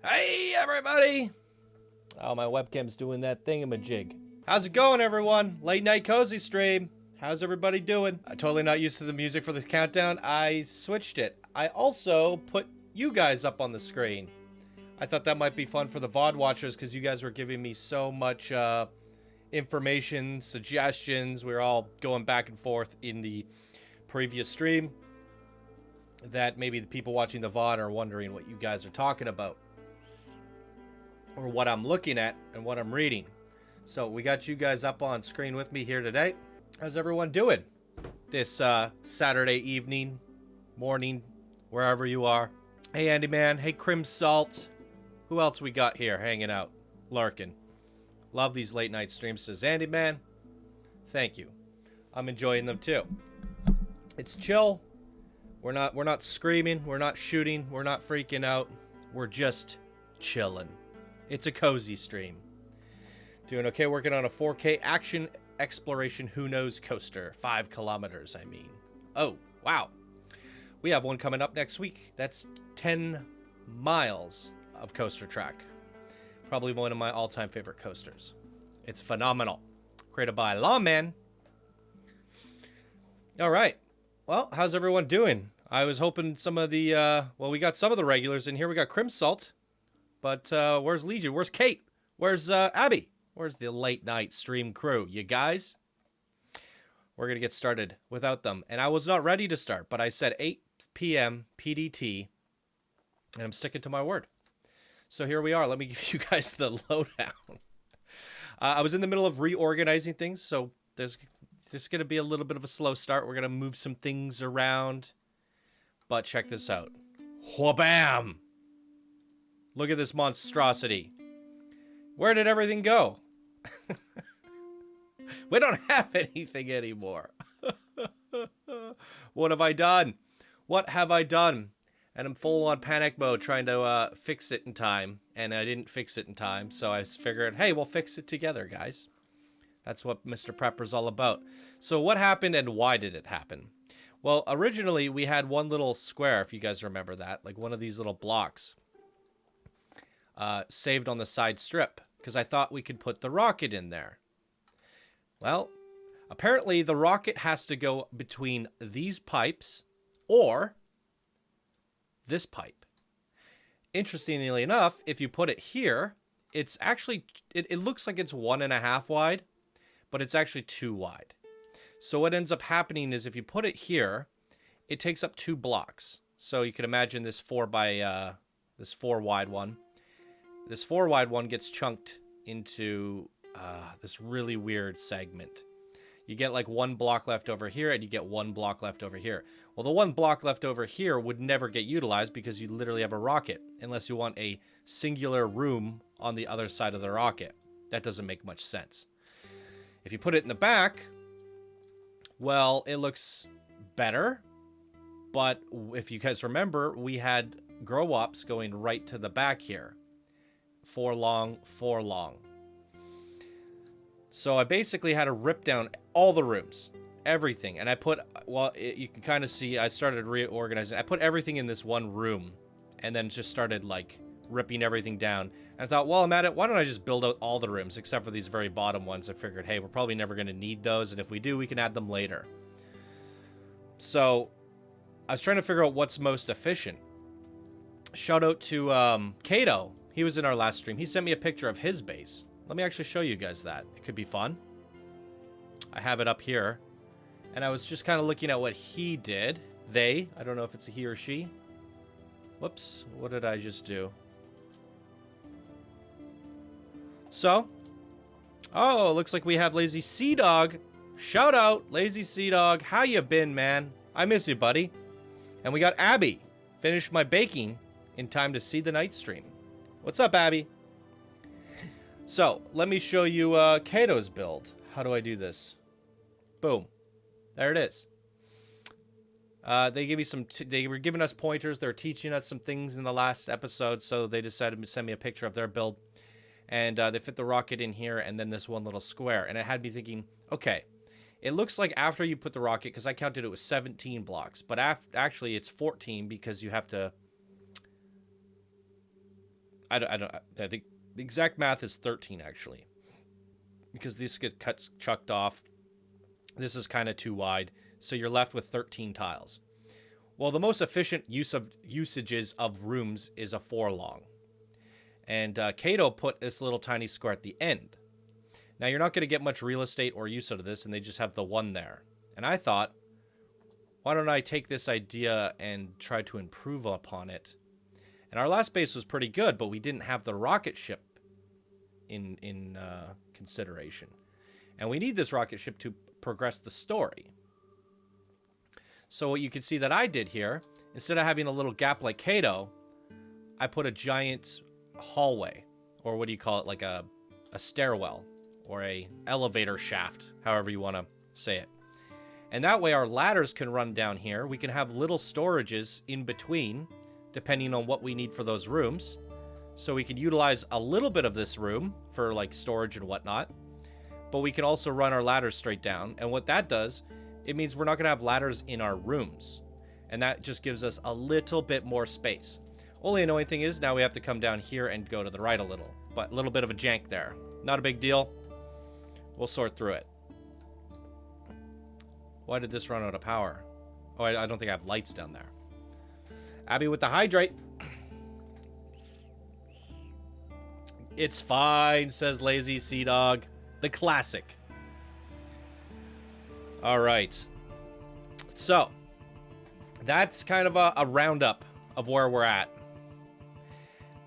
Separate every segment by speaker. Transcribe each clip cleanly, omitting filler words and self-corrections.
Speaker 1: Hey, everybody! Oh, my webcam's doing that thingamajig. How's it going, everyone? Late night cozy stream. How's everybody doing? I'm totally not used to the music for the countdown. I switched it. I also put you guys up on the screen. I thought that might be fun for the VOD watchers because you guys were giving me so much information, suggestions. We were all going back and forth in the previous stream that maybe the people watching the VOD are wondering what you guys are talking about, or what I'm looking at and what I'm reading. So we got you guys up on screen with me here today. How's everyone doing this Saturday evening, morning, wherever you are? Hey, Andy Man. Hey, Crim Salt. Who else we got here hanging out, lurking? Love these late night streams, says Andy Man. Thank you. I'm enjoying them too. It's chill. We're not screaming. We're not shooting. We're not freaking out. We're just chilling. It's a cozy stream. Doing okay, working on a 4K action exploration who knows coaster. 5 kilometers, I mean. Oh, wow. We have one coming up next week. That's 10 miles of coaster track. Probably one of my all-time favorite coasters. It's phenomenal. Created by Lawman. All right. Well, how's everyone doing? I was hoping some of the, well, we got some of the regulars in here. We got Crim Salt. But where's Legion? Where's Kate? Where's Abby? Where's the late night stream crew? You guys? We're going to get started without them. And I was not ready to start, but I said 8 p.m. PDT, and I'm sticking to my word. So here we are. Let me give you guys the lowdown. I was in the middle of reorganizing things, so there's going to be a little bit of a slow start. We're going to move some things around. But check this out. Wha-bam! Look at this monstrosity. Where did everything go? We don't have anything anymore. What have I done? What have I done? And I'm full on panic mode trying to fix it in time. And I didn't fix it in time. So I figured, hey, we'll fix it together, guys. That's what Mr. Prepper's all about. So what happened and why did it happen? Well, originally we had one little square, if you guys remember that. Like one of these little blocks. Saved on the side strip because I thought we could put the rocket in there. Well, apparently the rocket has to go between these pipes or this pipe. Interestingly enough, if you put it here, it's actually, it looks like it's 1.5 wide, but it's actually 2 wide. So what ends up happening is if you put it here, it takes up 2 blocks. So you can imagine this 4 wide one. This 4 wide one gets chunked into this really weird segment. You get like 1 block left over here and you get 1 block left over here. Well, the 1 block left over here would never get utilized because you literally have a rocket unless you want a singular room on the other side of the rocket. That doesn't make much sense. If you put it in the back, well, it looks better. But if you guys remember, we had grow-ups going right to the back here. 4 long, 4 long. So I basically had to rip down all the rooms, everything. And I put, well, you can kind of see, I started reorganizing. I put everything in this one room and then just started like ripping everything down. And I thought, well, I'm at it. Why don't I just build out all the rooms except for these very bottom ones? I figured, hey, we're probably never going to need those. And if we do, we can add them later. So I was trying to figure out what's most efficient. Shout out to Kato. He was in our last stream. He sent me a picture of his base. Let me actually show you guys that. It could be fun. I have it up here. And I was just kind of looking at what he did. They. I don't know if it's a he or she. Whoops. What did I just do? So. Oh, looks like we have Lazy Sea Dog. Shout out, Lazy Sea Dog. How you been, man? I miss you, buddy. And we got Abby. Finished my baking in time to see the night stream. What's up, Abby? So, let me show you Kato's build. How do I do this? Boom. There it is. They gave me some. They were giving us pointers. They were teaching us some things in the last episode, so they decided to send me a picture of their build. And they fit the rocket in here and then this one little square. And it had me thinking, okay, it looks like after you put the rocket, because I counted it was 17 blocks, but actually it's 14 because you have to I think the exact math is 13 actually, because this gets chucked off. This is kind of too wide, so you're left with 13 tiles. Well, the most efficient usages of rooms is a 4 long. And Cato put this little tiny square at the end. Now, you're not going to get much real estate or use out of this, and they just have the 1 there. And I thought, why don't I take this idea and try to improve upon it? And our last base was pretty good, but we didn't have the rocket ship in consideration. And we need this rocket ship to progress the story. So what you can see that I did here, instead of having a little gap like Cato, I put a giant hallway, or what do you call it, like a stairwell, or a elevator shaft, however you want to say it. And that way our ladders can run down here. We can have little storages in between, depending on what we need for those rooms. So we can utilize a little bit of this room for like storage and whatnot, but we can also run our ladders straight down. And what that does, it means we're not going to have ladders in our rooms. And that just gives us a little bit more space. Only annoying thing is now we have to come down here and go to the right a little. But a little bit of a jank there. Not a big deal. We'll sort through it. Why did this run out of power? Oh, I don't think I have lights down there. Abby with the hydrate. It's fine, says Lazy Sea Dog. The classic. All right. So, that's kind of a roundup of where we're at.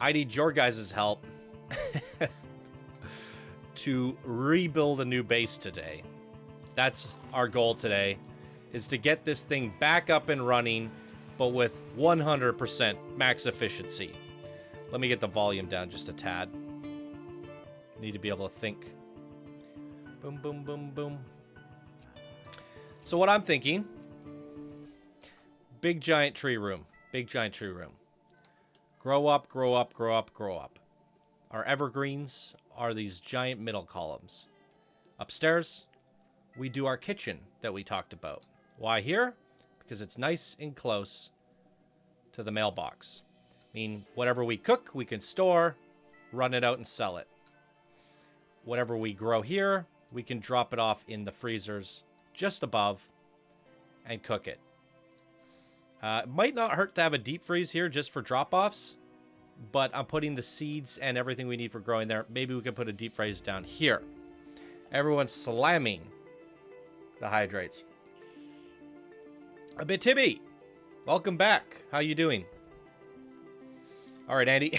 Speaker 1: I need your guys' help to rebuild a new base today. That's our goal today, is to get this thing back up and running, but with 100% max efficiency. Let me get the volume down just a tad. Need to be able to think. Boom, boom, boom, boom. So what I'm thinking, big giant tree room. Big giant tree room. Grow up, grow up, grow up, grow up. Our evergreens are these giant middle columns. Upstairs, we do our kitchen that we talked about. Why here? Because it's nice and close to the mailbox. I mean, whatever we cook, we can store, run it out and sell it. Whatever we grow here, we can drop it off in the freezers just above and cook it. It might not hurt to have a deep freeze here just for drop-offs, but I'm putting the seeds and everything we need for growing there. Maybe we can put a deep freeze down here. Everyone's slamming the hydrates. A bit Tibby, welcome back. How you doing? All right, Andy,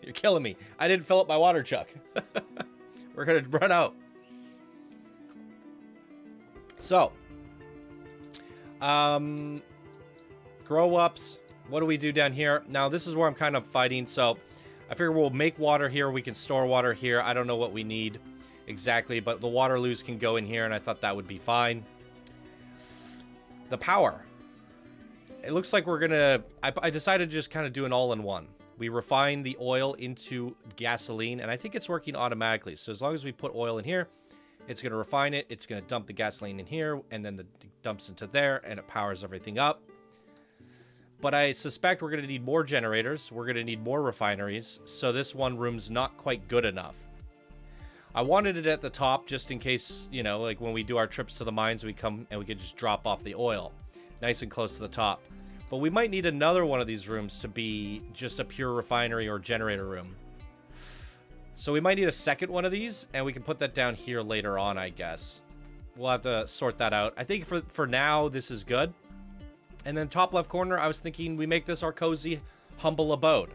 Speaker 1: you're killing me. I didn't fill up my water jug. We're gonna run out. So, grow ups. What do we do down here? Now, this is where I'm kind of fighting. So, I figure we'll make water here. We can store water here. I don't know what we need exactly, but the Waterloos can go in here, and I thought that would be fine. The power. It looks like we're gonna... I decided to just kind of do an all-in-one. We refine the oil into gasoline, and I think it's working automatically. So as long as we put oil in here, it's going to refine it. It's going to dump the gasoline in here, and then it dumps into there, and it powers everything up. But I suspect we're going to need more generators. We're going to need more refineries, so this one room's not quite good enough. I wanted it at the top just in case, you know, like when we do our trips to the mines, we come and we could just drop off the oil nice and close to the top. But we might need another one of these rooms to be just a pure refinery or generator room. So we might need a second one of these, and we can put that down here later on, I guess. We'll have to sort that out. I think for now, this is good. And then top left corner, I was thinking we make this our cozy, humble abode.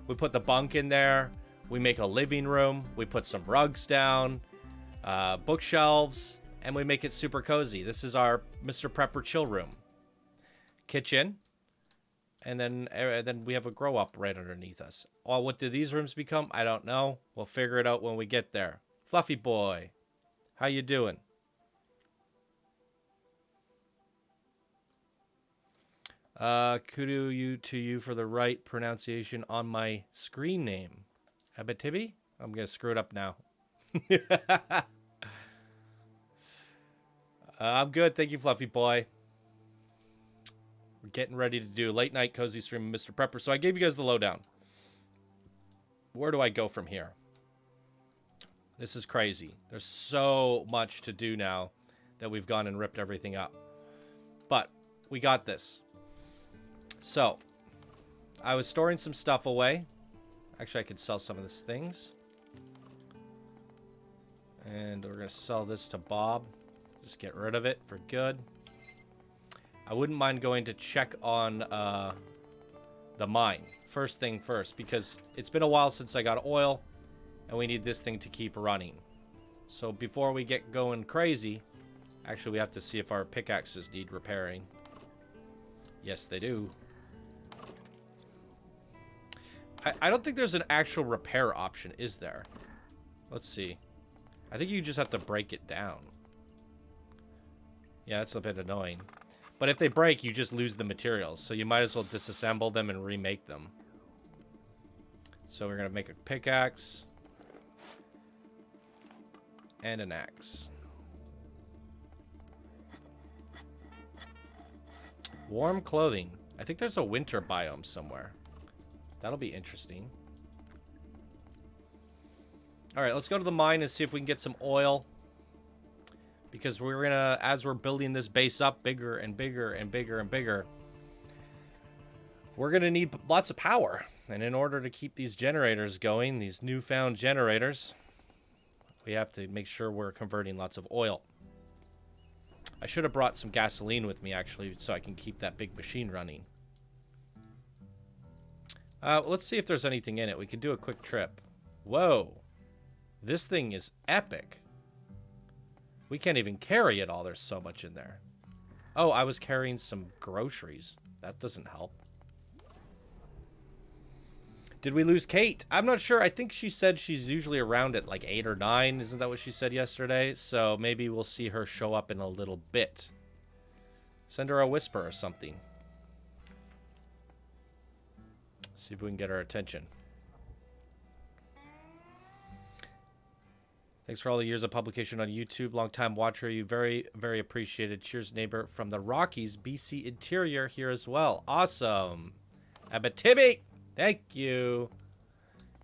Speaker 1: We put the bunk in there. We make a living room. We put some rugs down, bookshelves, and we make it super cozy. This is our Mr. Prepper chill room. Kitchen. And then we have a grow up right underneath us. Oh, what do these rooms become? I don't know. We'll figure it out when we get there. Fluffy boy, how you doing? Kudos to you for the right pronunciation on my screen name. Abitibi? I'm gonna screw it up now. I'm good, thank you, Fluffy boy. We're getting ready to do a late night cozy stream of Mr. Prepper. So I gave you guys the lowdown. where do I go from here? This is crazy. There's so much to do now that we've gone and ripped everything up. But we got this. So, I was storing some stuff away. Actually, I could sell some of these things. And we're going to sell this to Bob. Just get rid of it for good. I wouldn't mind going to check on the mine. First thing first, because it's been a while since I got oil, and we need this thing to keep running. So before we get going crazy, actually we have to see if our pickaxes need repairing. Yes, they do. I don't think there's an actual repair option, is there? Let's see. I think you just have to break it down. Yeah, that's a bit annoying. But if they break, you just lose the materials. So you might as well disassemble them and remake them. So we're going to make a pickaxe. And an axe. Warm clothing. I think there's a winter biome somewhere. That'll be interesting. Alright, let's go to the mine and see if we can get some oil. Because we're gonna, as we're building this base up bigger and bigger and bigger and bigger, we're gonna need lots of power. And in order to keep these generators going, these newfound generators, we have to make sure we're converting lots of oil. I should have brought some gasoline with me, actually, so I can keep that big machine running. Let's see if there's anything in it. We can do a quick trip. Whoa. This thing is epic. We can't even carry it all. There's so much in there. Oh, I was carrying some groceries. That doesn't help. Did we lose Kate? I'm not sure. I think she said she's usually around at like 8 or 9. Isn't that what she said yesterday? So maybe we'll see her show up in a little bit. Send her a whisper or something. See if we can get her attention. Thanks for all the years of publication on YouTube. Long-time watcher. You very, very appreciated. Cheers, neighbor from the Rockies, BC interior here as well. Awesome. Abitibi. Thank you.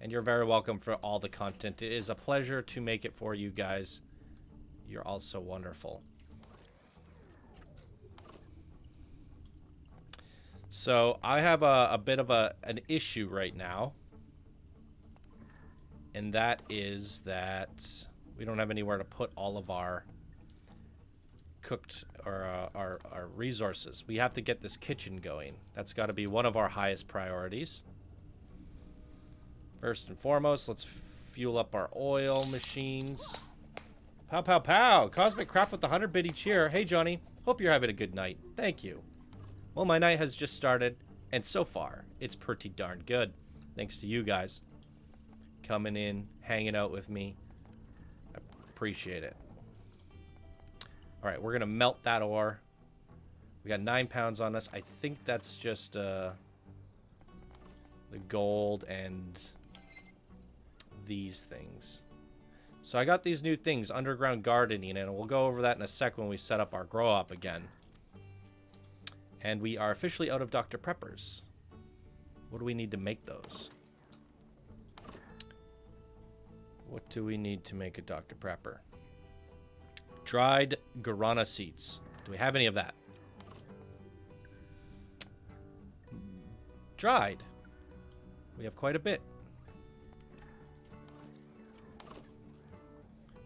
Speaker 1: And you're very welcome for all the content. It is a pleasure to make it for you guys. You're all so wonderful. So I have a bit of an issue right now. And that is that we don't have anywhere to put all of our cooked or our resources. We have to get this kitchen going. That's got to be one of our highest priorities. First and foremost, let's fuel up our oil machines. Pow, pow, pow. Cosmic Craft with the 100 biddy cheer. Hey, Johnny. Hope you're having a good night. Thank you. Well, my night has just started, and so far, it's pretty darn good. Thanks to you guys coming in, hanging out with me. I appreciate it. All right, we're going to melt that ore. We got 9 pounds on us. I think that's just the gold and these things. So I got these new things, underground gardening, and we'll go over that in a sec when we set up our grow up again. And we are officially out of Dr. Preppers. What do we need to make those? What do we need to make a Dr. Prepper? Dried guarana seeds. Do we have any of that? Dried. We have quite a bit.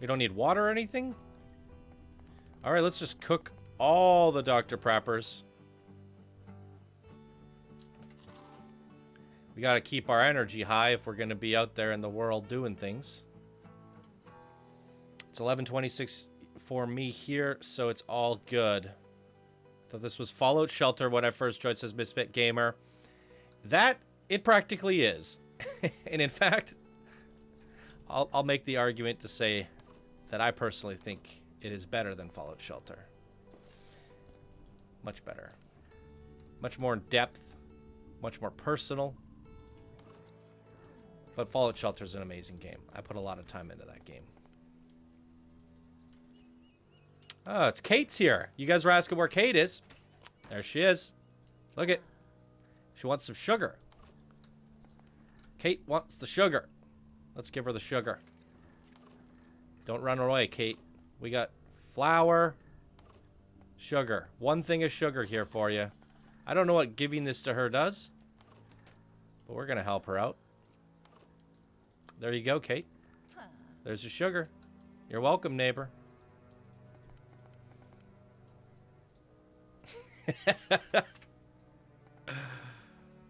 Speaker 1: We don't need water or anything? Alright, let's just cook all the Dr. Preppers. We gotta keep our energy high if we're gonna be out there in the world doing things. It's 11:26 for me here, so it's all good. Thought this was Fallout Shelter when I first joined, says Misfit Gamer. That, it practically is. And in fact, I'll make the argument to say that I personally think it is better than Fallout Shelter. Much better. Much more in depth. Much more personal. But Fallout Shelter is an amazing game. I put a lot of time into that game. Oh, it's Kate's here. You guys were asking where Kate is. There she is. Look it. She wants some sugar. Kate wants the sugar. Let's give her the sugar. Don't run away, Kate. We got flour, sugar. One thing of sugar here for you. I don't know what giving this to her does, but we're going to help her out. There you go, Kate. There's your sugar. You're welcome, neighbor.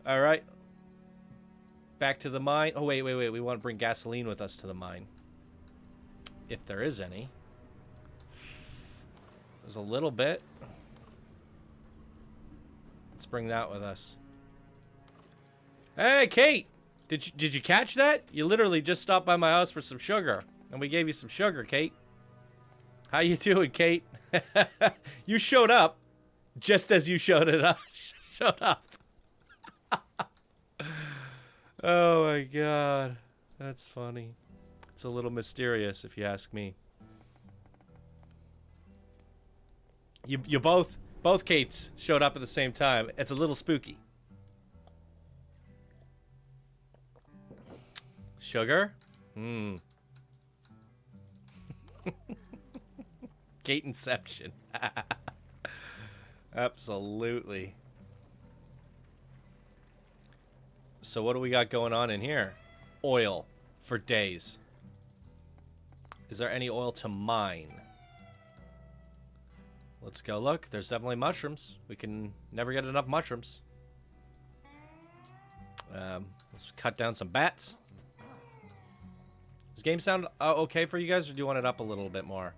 Speaker 1: All right. Back to the mine. Oh, wait. We want to bring gasoline with us to the mine. If there is any. There's a little bit. Let's bring that with us. Hey, Kate! Did you catch that? You literally just stopped by my house for some sugar. And we gave you some sugar, Kate. How you doing, Kate? You showed up just as you showed it up. Showed up. Oh my god. That's funny. It's a little mysterious if you ask me. You both Kates showed up at the same time. It's a little spooky. Sugar? Kate Inception. Absolutely. So what do we got going on in here? Oil for days. Is there any oil to mine? Let's go look. There's definitely mushrooms. We can never get enough mushrooms. Let's cut down some bats. Does game sound okay for you guys, or do you want it up a little bit more?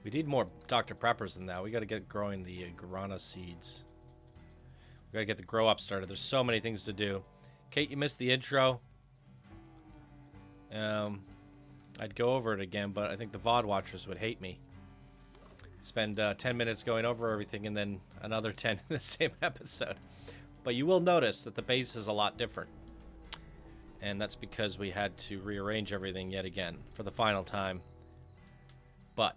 Speaker 1: We need more Dr. Preppers than that. We got to get growing the guarana seeds. We got to get the grow up started. There's so many things to do. Kate, you missed the intro. I'd go over it again, but I think the VOD watchers would hate me. Spend 10 minutes going over everything and then another 10 in the same episode. But you will notice that the base is a lot different. And that's because we had to rearrange everything yet again for the final time. But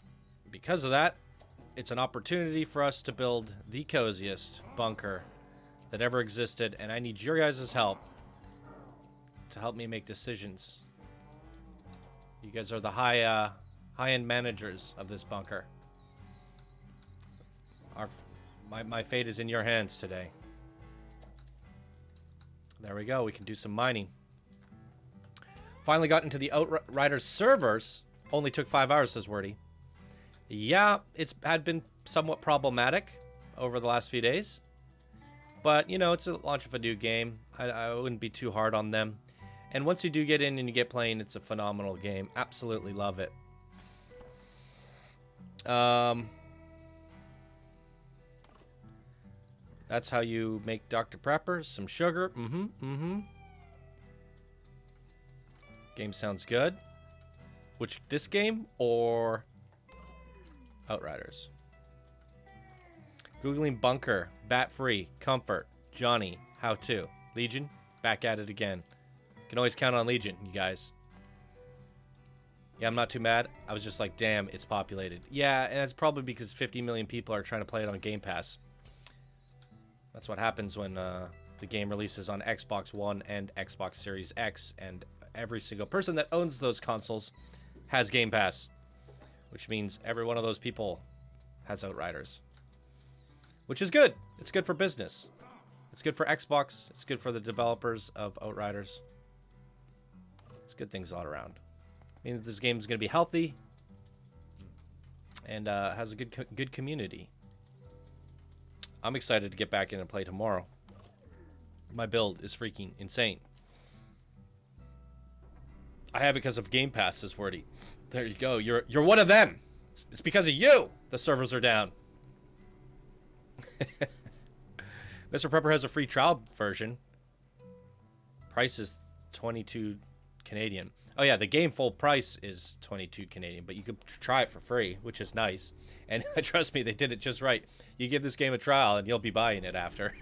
Speaker 1: because of that, it's an opportunity for us to build the coziest bunker that ever existed, and I need your guys' help to help me make decisions. You guys are the high-end managers of this bunker. My fate is in your hands today. There we go. We can do some mining. Finally got into the Outriders servers. Only took 5 hours, says Wordy. Yeah, it's had been somewhat problematic over the last few days. But, you know, it's a launch of a new game. I wouldn't be too hard on them. And once you do get in and you get playing, it's a phenomenal game. Absolutely love it. That's how you make Dr. Prepper. Some sugar. Game sounds good. Which, this game or Outriders? Googling bunker, bat free, comfort, Johnny, how to, Legion, back at it again. Can always count on Legion, you guys. Yeah, I'm not too mad. I was just like, damn, it's populated. Yeah, and it's probably because 50 million people are trying to play it on Game Pass. That's what happens when the game releases on Xbox One and Xbox Series X, and every single person that owns those consoles has Game Pass, which means every one of those people has Outriders. Which is good. It's good for business. It's good for Xbox. It's good for the developers of Outriders. It's good things all around. I mean, this game is going to be healthy and has a good community. I'm excited to get back in and play tomorrow. My build is freaking insane. I have it because of Game Pass, says Wordy. There you go. You're one of them. It's because of you the servers are down. Mr.Prepper has a free trial version. Price is 22 Canadian. Oh yeah, the game full price is 22 Canadian, but you can try it for free, which is nice. And trust me, they did it just right. You give this game a trial and you'll be buying it after.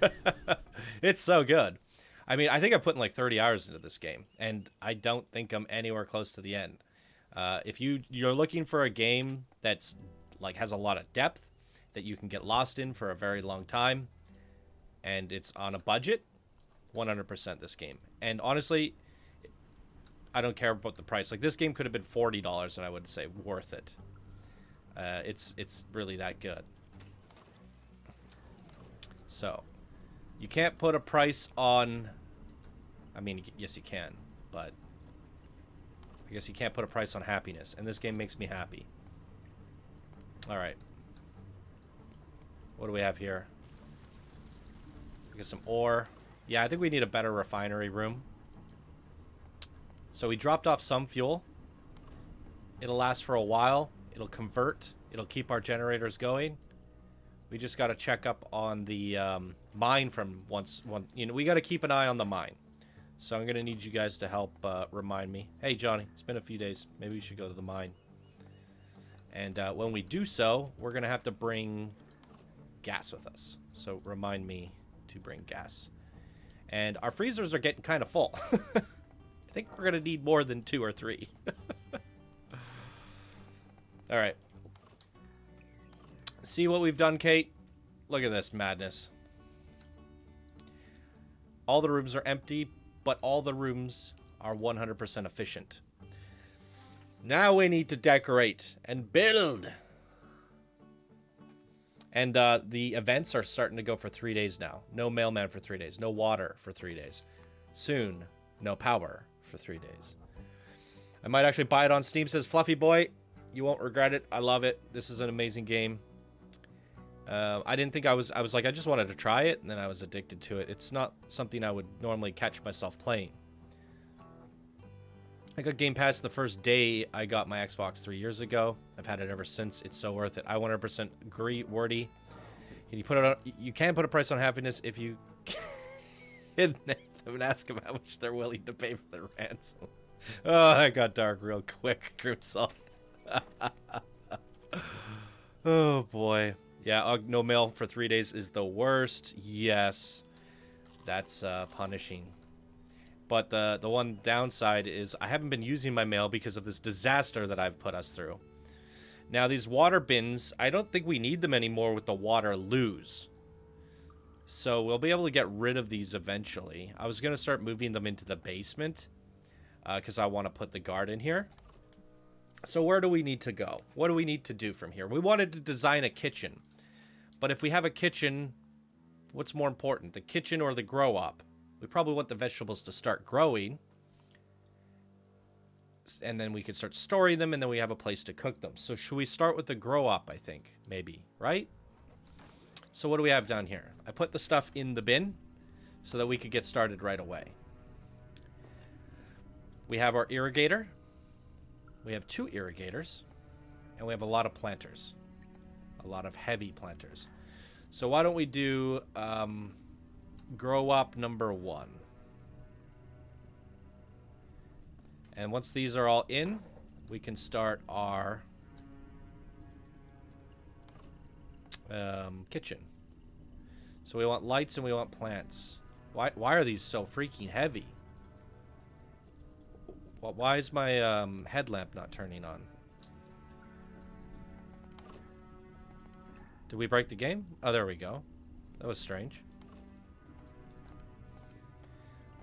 Speaker 1: It's so good. I mean, I think I've put in like 30 hours into this game, and I don't think I'm anywhere close to the end. If you're looking for a game that's like has a lot of depth, that you can get lost in for a very long time, and it's on a budget. 100% this game. And honestly, I don't care about the price. Like, this game could have been $40 and I would say worth it. It's really that good. So, you can't put a price on... I mean, yes you can, but I guess you can't put a price on happiness, and this game makes me happy. Alright. What do we have here? We got some ore. Yeah, I think we need a better refinery room. So we dropped off some fuel. It'll last for a while. It'll convert. It'll keep our generators going. We just got to check up on the mine from you know, we got to keep an eye on the mine. So I'm going to need you guys to help remind me. Hey, Johnny, it's been a few days. Maybe we should go to the mine. And when we do so, we're going to have to bring gas with us. So remind me to bring gas. And our freezers are getting kind of full. I think we're going to need more than 2 or 3. All right. See what we've done, Kate? Look at this madness. All the rooms are empty, but all the rooms are 100% efficient. Now we need to decorate and build. And the events are starting to go for 3 days now. No mailman for 3 days. No water for 3 days. Soon, no power for 3 days. I might actually buy it on Steam, says Fluffy Boy. You won't regret it. I love it. This is an amazing game. I didn't think I was like, I just wanted to try it, and then I was addicted to it. It's not something I would normally catch myself playing. I got Game Pass the first day I got my Xbox 3 years ago. I've had it ever since. It's so worth it. I 100% agree, Wordy. You can put a price on happiness if you kidnap them and ask them how much they're willing to pay for their ransom. Oh, that got dark real quick, Grimsalt. Oh, boy. Yeah, no mail for 3 days is the worst. Yes, that's punishing. But the one downside is I haven't been using my mail because of this disaster that I've put us through. Now, these water bins, I don't think we need them anymore with the water loos. So we'll be able to get rid of these eventually. I was going to start moving them into the basement because I want to put the garden here. So where do we need to go? What do we need to do from here? We wanted to design a kitchen. But if we have a kitchen, what's more important, the kitchen or the grow up? We probably want the vegetables to start growing. And then we could start storing them, and then we have a place to cook them. So should we start with the grow up, I think? Maybe, right? So what do we have down here? I put the stuff in the bin so that we could get started right away. We have our irrigator. We have 2 irrigators. And we have a lot of planters. A lot of heavy planters. So why don't we do grow up number 1. And once these are all in, we can start our kitchen. So we want lights and we want plants. Why are these so freaking heavy? Why is my headlamp not turning on? Did we break the game? Oh, there we go. That was strange.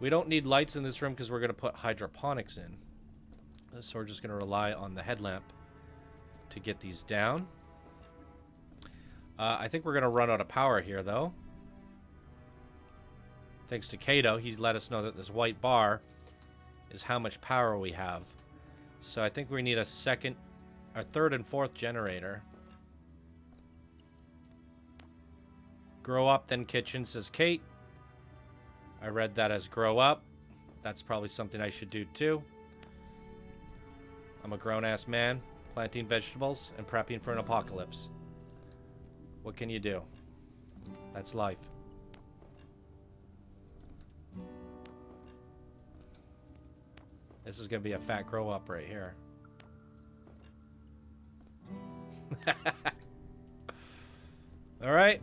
Speaker 1: We don't need lights in this room because we're going to put hydroponics in. So we're just going to rely on the headlamp to get these down. I think we're going to run out of power here, though. Thanks to Kato, he let us know that this white bar is how much power we have. So I think we need a third and fourth generator. Grow up, then kitchen, says Kate. I read that as grow up. That's probably something I should do too. I'm a grown-ass man, planting vegetables and prepping for an apocalypse. What can you do? That's life. This is going to be a fat grow up right here. All right.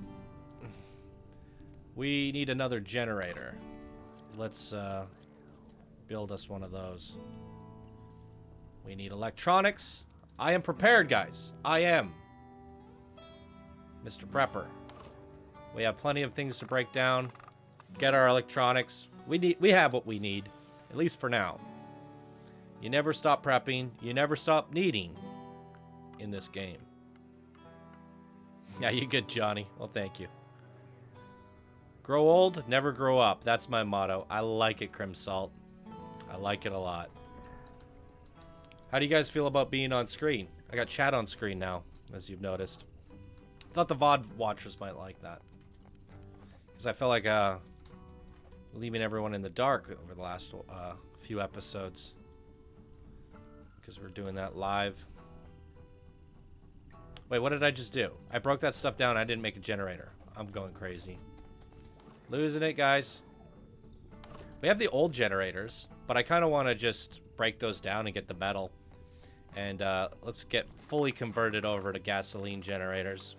Speaker 1: We need another generator. Let's build us one of those. We need electronics. I am prepared, guys. I am. Mr. Prepper. We have plenty of things to break down. Get our electronics. We have what we need, at least for now. You never stop prepping. You never stop needing in this game. Yeah, you good, Johnny. Well, thank you. Grow old, never grow up. That's my motto. I like it, Crimsalt. I like it a lot. How do you guys feel about being on screen? I got chat on screen now, as you've noticed. Thought the VOD watchers might like that. Because I felt like leaving everyone in the dark over the last few episodes. Because we're doing that live. Wait, what did I just do? I broke that stuff down. I didn't make a generator. I'm going crazy. Losing it, guys. We have the old generators, but I kind of want to just break those down and get the metal. And let's get fully converted over to gasoline generators.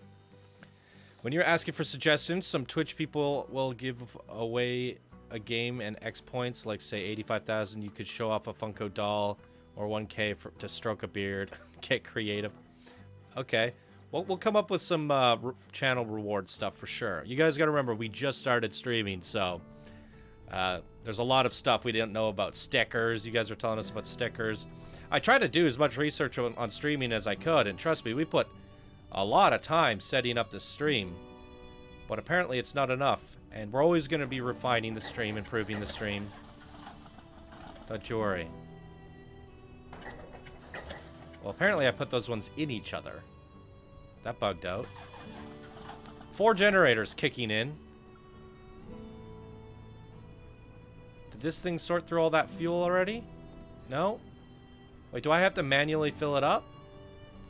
Speaker 1: When you're asking for suggestions, some Twitch people will give away a game and X points, like say 85,000. You could show off a Funko doll or 1K to stroke a beard. Get creative. Okay. Well, we'll come up with some channel reward stuff for sure. You guys got to remember, we just started streaming, so there's a lot of stuff we didn't know about. Stickers. You guys are telling us about stickers. I tried to do as much research on streaming as I could, and trust me, we put a lot of time setting up this stream, but apparently it's not enough, and we're always going to be refining the stream, improving the stream. Don't you worry. Well, apparently I put those ones in each other. That bugged out. 4 generators kicking in. Did this thing sort through all that fuel already? No? Wait, do I have to manually fill it up?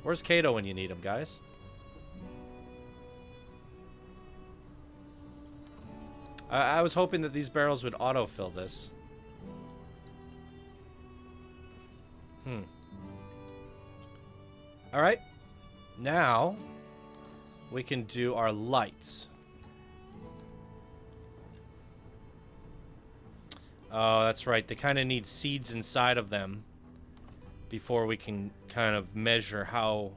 Speaker 1: Where's Kato when you need him, guys? I was hoping that these barrels would autofill this. Alright. Now, we can do our lights. Oh, that's right. They kind of need seeds inside of them before we can kind of measure how...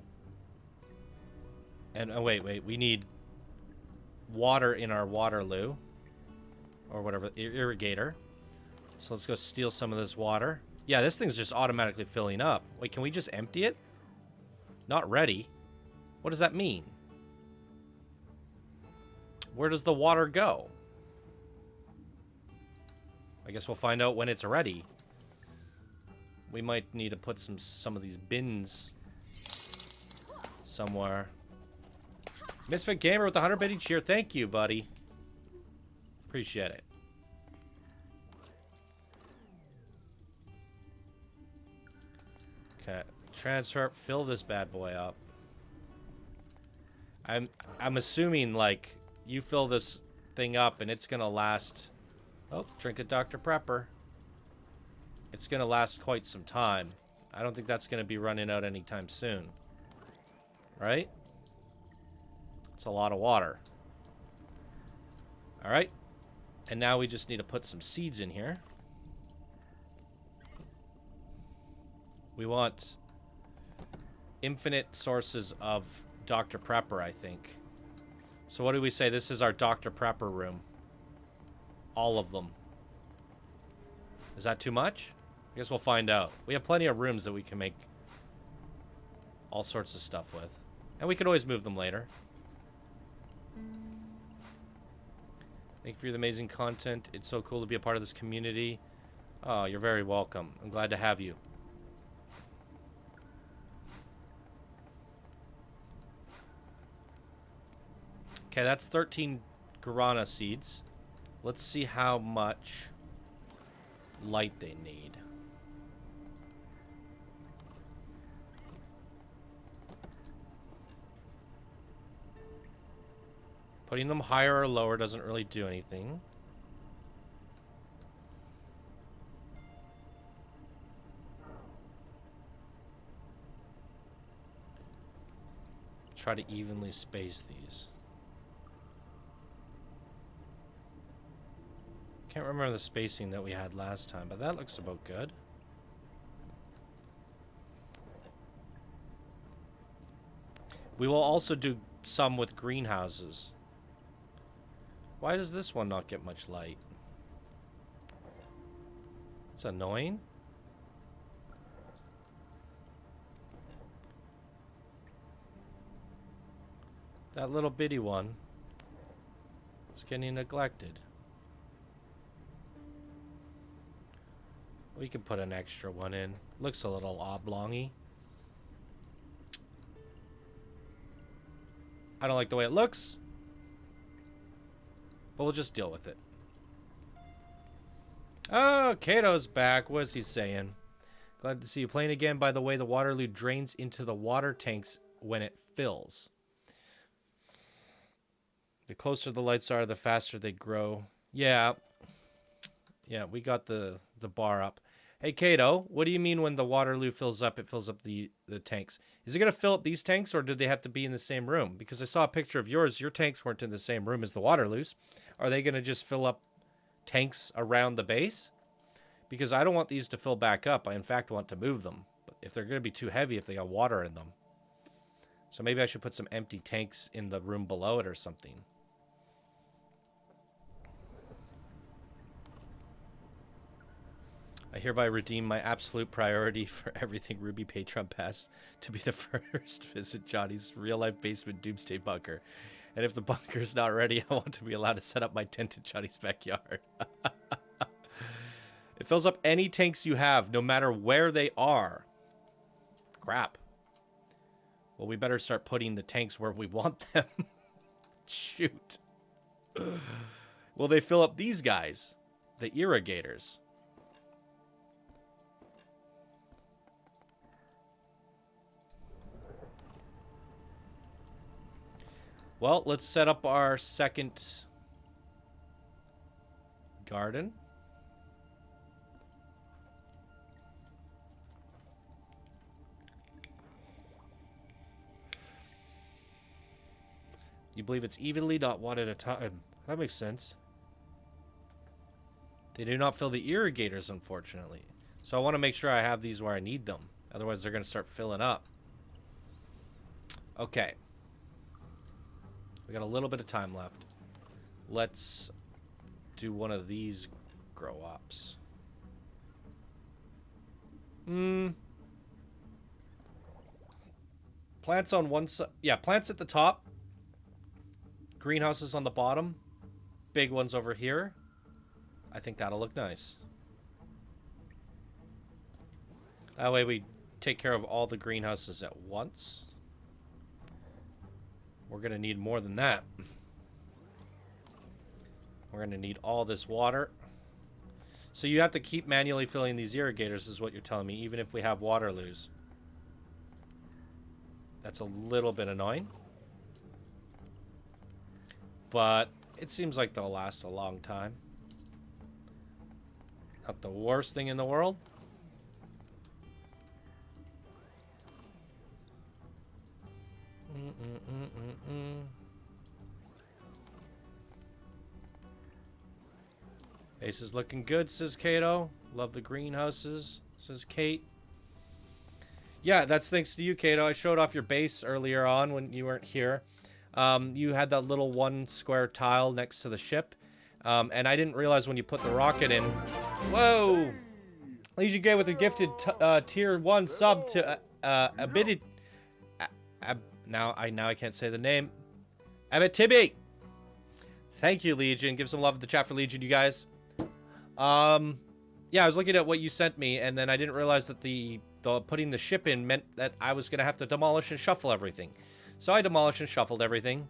Speaker 1: And, oh, wait. We need water in our Waterloo. Or whatever, irrigator. So let's go steal some of this water. Yeah, this thing's just automatically filling up. Wait, can we just empty it? Not ready. What does that mean? Where does the water go? I guess we'll find out when it's ready. We might need to put some of these bins somewhere. Misfit Gamer with the 100 bit each year. Thank you, buddy. Appreciate it. Okay, transfer. Fill this bad boy up. I'm assuming like you fill this thing up and it's gonna last. Oh, drink a Dr. Prepper. It's gonna last quite some time. I don't think that's gonna be running out anytime soon. Right? It's a lot of water. All right. And now we just need to put some seeds in here. We want infinite sources of Dr. Prepper, I think. So what do we say? This is our Dr. Prepper room. All of them. Is that too much? I guess we'll find out. We have plenty of rooms that we can make all sorts of stuff with. And we can always move them later. Thank you for the amazing content. It's so cool to be a part of this community. Oh, you're very welcome. I'm glad to have you. Okay, that's 13 guarana seeds. Let's see how much light they need. Putting them higher or lower doesn't really do anything. Try to evenly space these. Can't remember the spacing that we had last time, but that looks about good. We will also do some with greenhouses. Why does this one not get much light? It's annoying. That little bitty one is getting neglected. We can put an extra one in. Looks a little oblongy. I don't like the way it looks, but we'll just deal with it. Oh, Kato's back. What's he saying? Glad to see you playing again. By the way, the Waterloo drains into the water tanks when it fills. The closer the lights are, the faster they grow. Yeah. Yeah, we got the bar up. Hey, Kato, what do you mean when the Waterloo fills up, it fills up the tanks? Is it going to fill up these tanks, or do they have to be in the same room? Because I saw a picture of yours. Your tanks weren't in the same room as the Waterloos. Are they going to just fill up tanks around the base? Because I don't want these to fill back up. I, in fact, want to move them. But if they're going to be too heavy, if they got water in them. So maybe I should put some empty tanks in the room below it or something. I hereby redeem my absolute priority for everything Ruby Patron Pass to be the first visit Johnny's real-life basement doomsday bunker. And if the bunker's not ready, I want to be allowed to set up my tent in Johnny's backyard. It fills up any tanks you have, no matter where they are. Crap. Well, we better start putting the tanks where we want them. Shoot. Will they fill up these guys? The irrigators. Well, let's set up our second garden. You believe it's evenly, not one at a time. That makes sense. They do not fill the irrigators, unfortunately. So I want to make sure I have these where I need them. Otherwise, they're going to start filling up. Okay. We got a little bit of time left. Let's do one of these grow ups. Plants on one side. Yeah, plants at the top. Greenhouses on the bottom. Big ones over here. I think that'll look nice. That way we take care of all the greenhouses at once. We're going to need more than that. We're going to need all this water. So you have to keep manually filling these irrigators is what you're telling me, even if we have Waterloos. That's a little bit annoying. But it seems like they'll last a long time. Not the worst thing in the world. Base is looking good, says Kato. Love the greenhouses, says Kate. Yeah, that's thanks to you, Kato. I showed off your base earlier on when you weren't here. You had that little one square tile next to the ship. And I didn't realize when you put the rocket in. Whoa! Legion Gay with a gifted tier 1 sub to Abidid. Now I can't say the name. Abitibi. Thank you, Legion. Give some love in the chat for Legion, you guys. Yeah, I was looking at what you sent me, and then I didn't realize that the putting the ship in meant that I was going to have to demolish and shuffle everything. So I demolished and shuffled everything.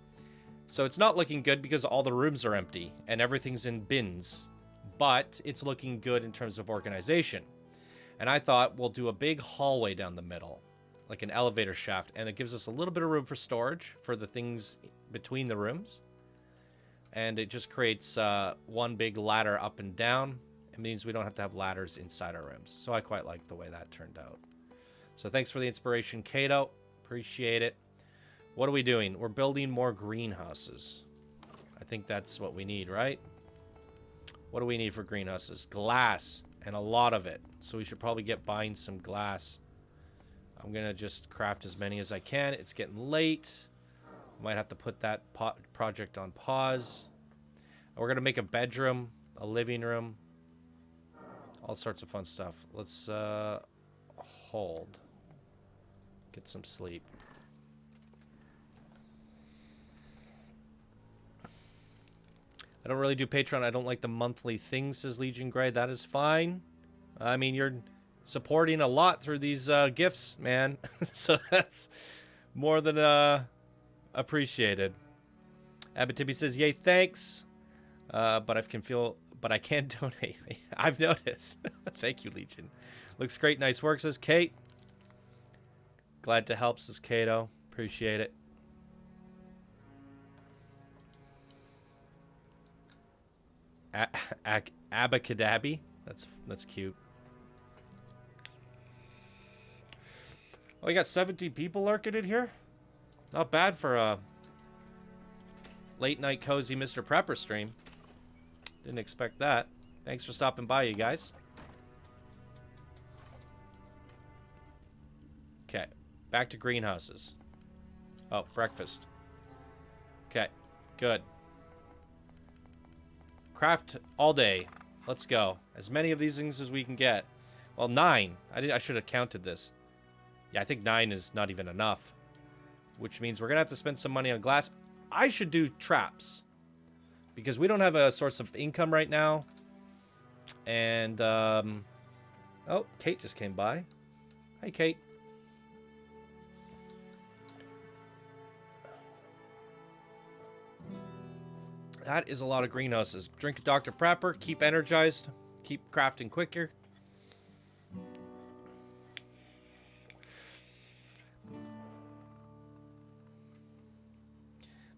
Speaker 1: So it's not looking good because all the rooms are empty and everything's in bins. But it's looking good in terms of organization. And I thought we'll do a big hallway down the middle, like an elevator shaft, and it gives us a little bit of room for storage for the things between the rooms. And it just creates one big ladder up and down. It means we don't have to have ladders inside our rooms. So I quite like the way that turned out. So thanks for the inspiration, Kato. Appreciate it. What are we doing? We're building more greenhouses. I think that's what we need, right? What do we need for greenhouses? Glass, and a lot of it. So we should probably get buying some glass. I'm going to just craft as many as I can. It's getting late. Might have to put that project on pause. We're gonna make a bedroom, a living room, all sorts of fun stuff. Let's hold. Get some sleep. I don't really do Patreon. I don't like the monthly thing, says Legion Grey. That is fine. I mean, you're supporting a lot through these gifts, man. So that's more than appreciated. Abitibi says, "Yay, thanks." But I can donate. I've noticed. Thank you, Legion. Looks great. Nice work, says Kate. Glad to help, says Kato. Appreciate it. Abacadabi. That's cute. Oh, you got 17 people lurking in here? Not bad for a late night cozy Mr. Prepper stream. Didn't expect that. Thanks for stopping by, you guys. Okay, back to greenhouses. Oh, breakfast. Okay, good. Craft all day. Let's go. As many of these things as we can get. Well, 9. I should have counted this. Yeah, I think 9 is not even enough. Which means we're going to have to spend some money on glass. I should do traps. Because we don't have a source of income right now. And, oh, Kate just came by. Hi, Kate. That is a lot of greenhouses. Drink a Dr. Prepper. Keep energized. Keep crafting quicker.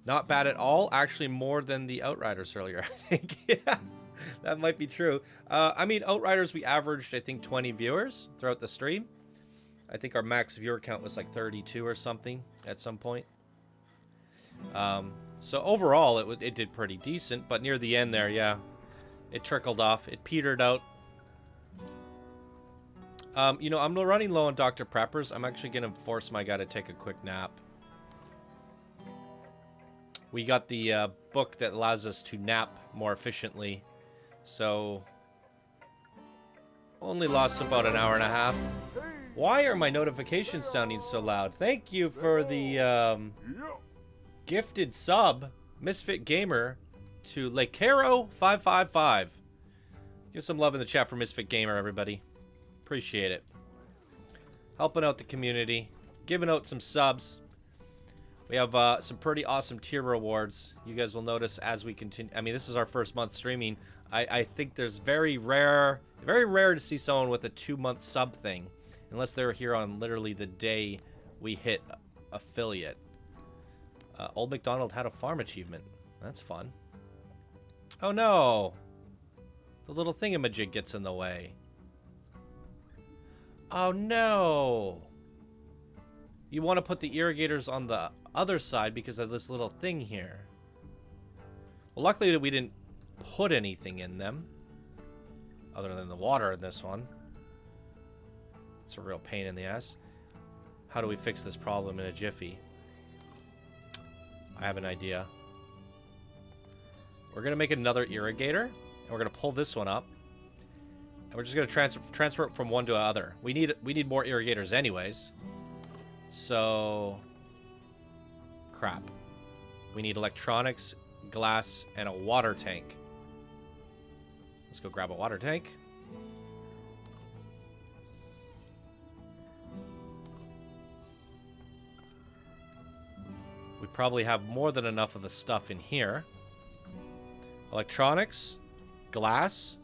Speaker 1: Not bad at all. Actually, more than the Outriders earlier, I think. Yeah, that might be true. I mean, Outriders, we averaged, I think, 20 viewers throughout the stream. I think our max viewer count was like 32 or something at some point. So overall, it did pretty decent. But near the end there, yeah, it trickled off. It petered out. You know, I'm running low on Dr. Preppers. I'm actually going to force my guy to take a quick nap. We got the book that allows us to nap more efficiently. So, only lost about an hour and a half. Why are my notifications sounding so loud? Thank you for the gifted sub, Misfit Gamer, to Lekero555. Give some love in the chat for Misfit Gamer, everybody. Appreciate it. Helping out the community. Giving out some subs. We have some pretty awesome tier rewards. You guys will notice as we continue. I mean, this is our first month streaming. I think there's very rare to see someone with a 2-month sub thing. Unless they're here on literally the day we hit affiliate. Old MacDonald had a farm achievement. That's fun. Oh no! The little thingamajig gets in the way. Oh no! You want to put the irrigators on the other side because of this little thing here. Well, luckily we didn't put anything in them. Other than the water in this one. It's a real pain in the ass. How do we fix this problem in a jiffy? I have an idea. We're going to make another irrigator. And we're going to pull this one up. And we're just going to transfer it from one to another. We need more irrigators anyways. So, crap. We need electronics, glass, and a water tank. Let's go grab a water tank. We probably have more than enough of the stuff in here. Electronics, glass,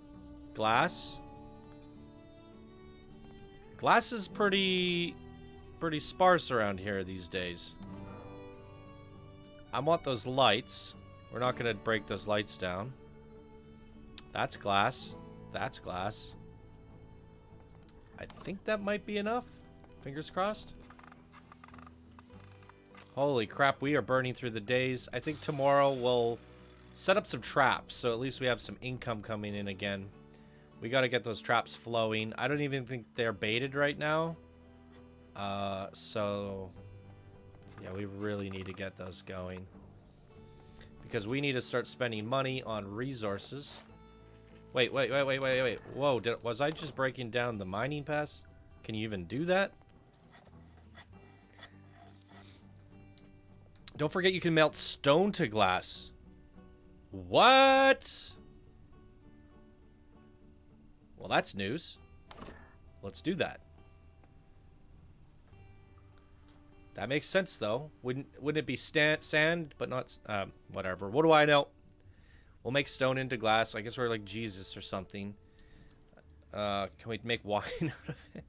Speaker 1: glass. Glass is pretty sparse around here these days. I want those lights. We're not going to break those lights down. That's glass. That's glass. I think that might be enough. Fingers crossed. Holy crap, we are burning through the days. I think tomorrow we'll set up some traps, so at least we have some income coming in again. We got to get those traps flowing. I don't even think they're baited right now. So Yeah, we really need to get those going. Because we need to start spending money on resources. Wait. Whoa, was I just breaking down the mining pass? Can you even do that? Don't forget you can melt stone to glass. What? Well, that's news. Let's do that. That makes sense, though. Wouldn't it be sand, but not... whatever. What do I know? We'll make stone into glass. I guess we're like Jesus or something. Can we make wine out of it?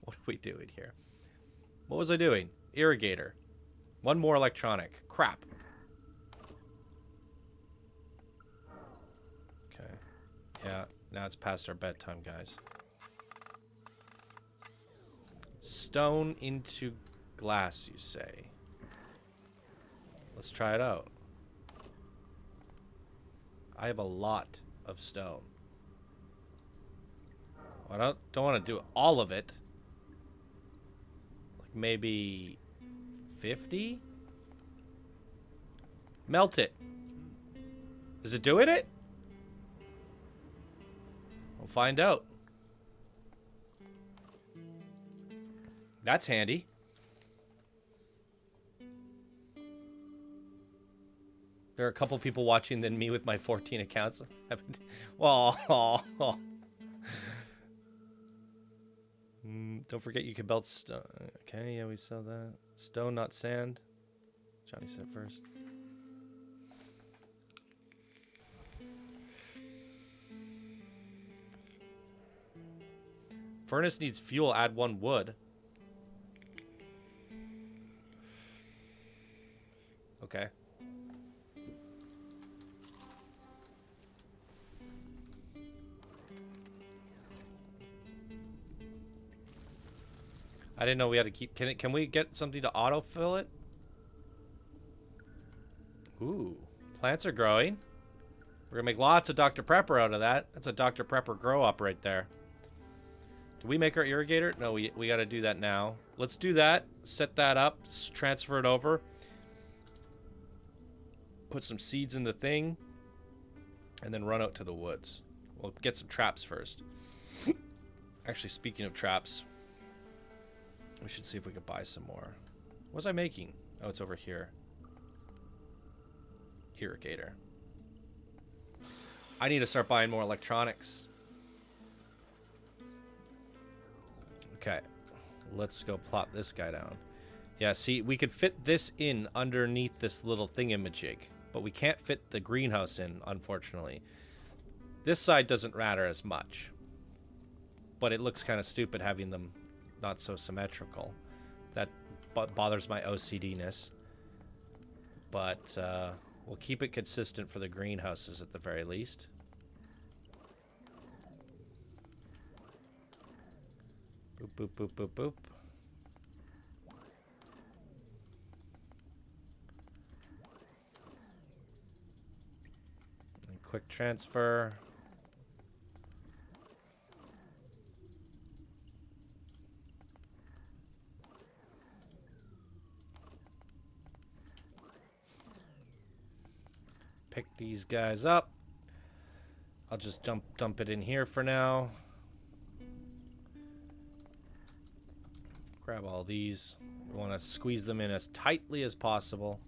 Speaker 1: What are we doing here? What was I doing? Irrigator. One more electronic. Crap. Okay. Yeah, now it's past our bedtime, guys. Stone into glass, you say? Let's try it out. I have a lot of stone. I don't want to do all of it. Like maybe 50? Melt it. Is it doing it? We'll find out. That's handy. There are a couple people watching than me with my 14 accounts. Well, don't forget you can belt stone. Okay, yeah, we saw that. Stone, not sand. Johnny said first. Furnace needs fuel. Add 1 wood. Okay. I didn't know we had to keep... Can we get something to autofill it? Ooh. Plants are growing. We're going to make lots of Dr. Prepper out of that. That's a Dr. Prepper grow up right there. Do we make our irrigator? No, we got to do that now. Let's do that. Set that up. Transfer it over. Put some seeds in the thing. And then run out to the woods. We'll get some traps first. Actually, speaking of traps... We should see if we could buy some more. What was I making? Oh, it's over here. Irrigator. I need to start buying more electronics. Okay. Let's go plop this guy down. Yeah, see, we could fit this in underneath this little thingamajig. But we can't fit the greenhouse in, unfortunately. This side doesn't matter as much. But it looks kind of stupid having them not so symmetrical. That bothers my OCD-ness. But we'll keep it consistent for the greenhouses at the very least. Boop, boop, boop, boop, boop. And quick transfer. Pick these guys up. I'll just dump it in here for now. Grab all these. We want to squeeze them in as tightly as possible.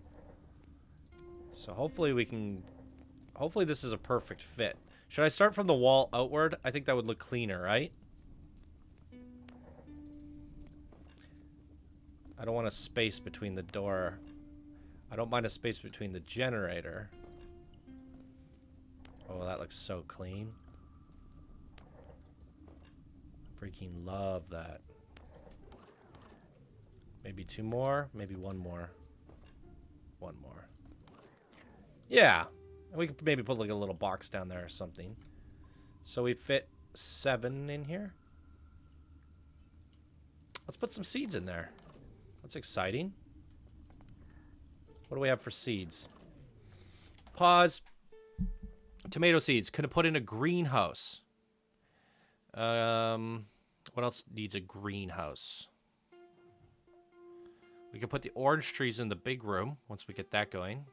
Speaker 1: So hopefully we can... Hopefully this is a perfect fit. Should I start from the wall outward? I think that would look cleaner, right? I don't want a space between the door. I don't mind a space between the generator. Oh, that looks so clean. Freaking love that. Maybe 2 more, maybe 1 more. 1 more. Yeah. We could maybe put like a little box down there or something. So we fit 7 in here. Let's put some seeds in there. That's exciting. What do we have for seeds? Pause. Tomato seeds. Could have put in a greenhouse. What else needs a greenhouse? We can put the orange trees in the big room once we get that going.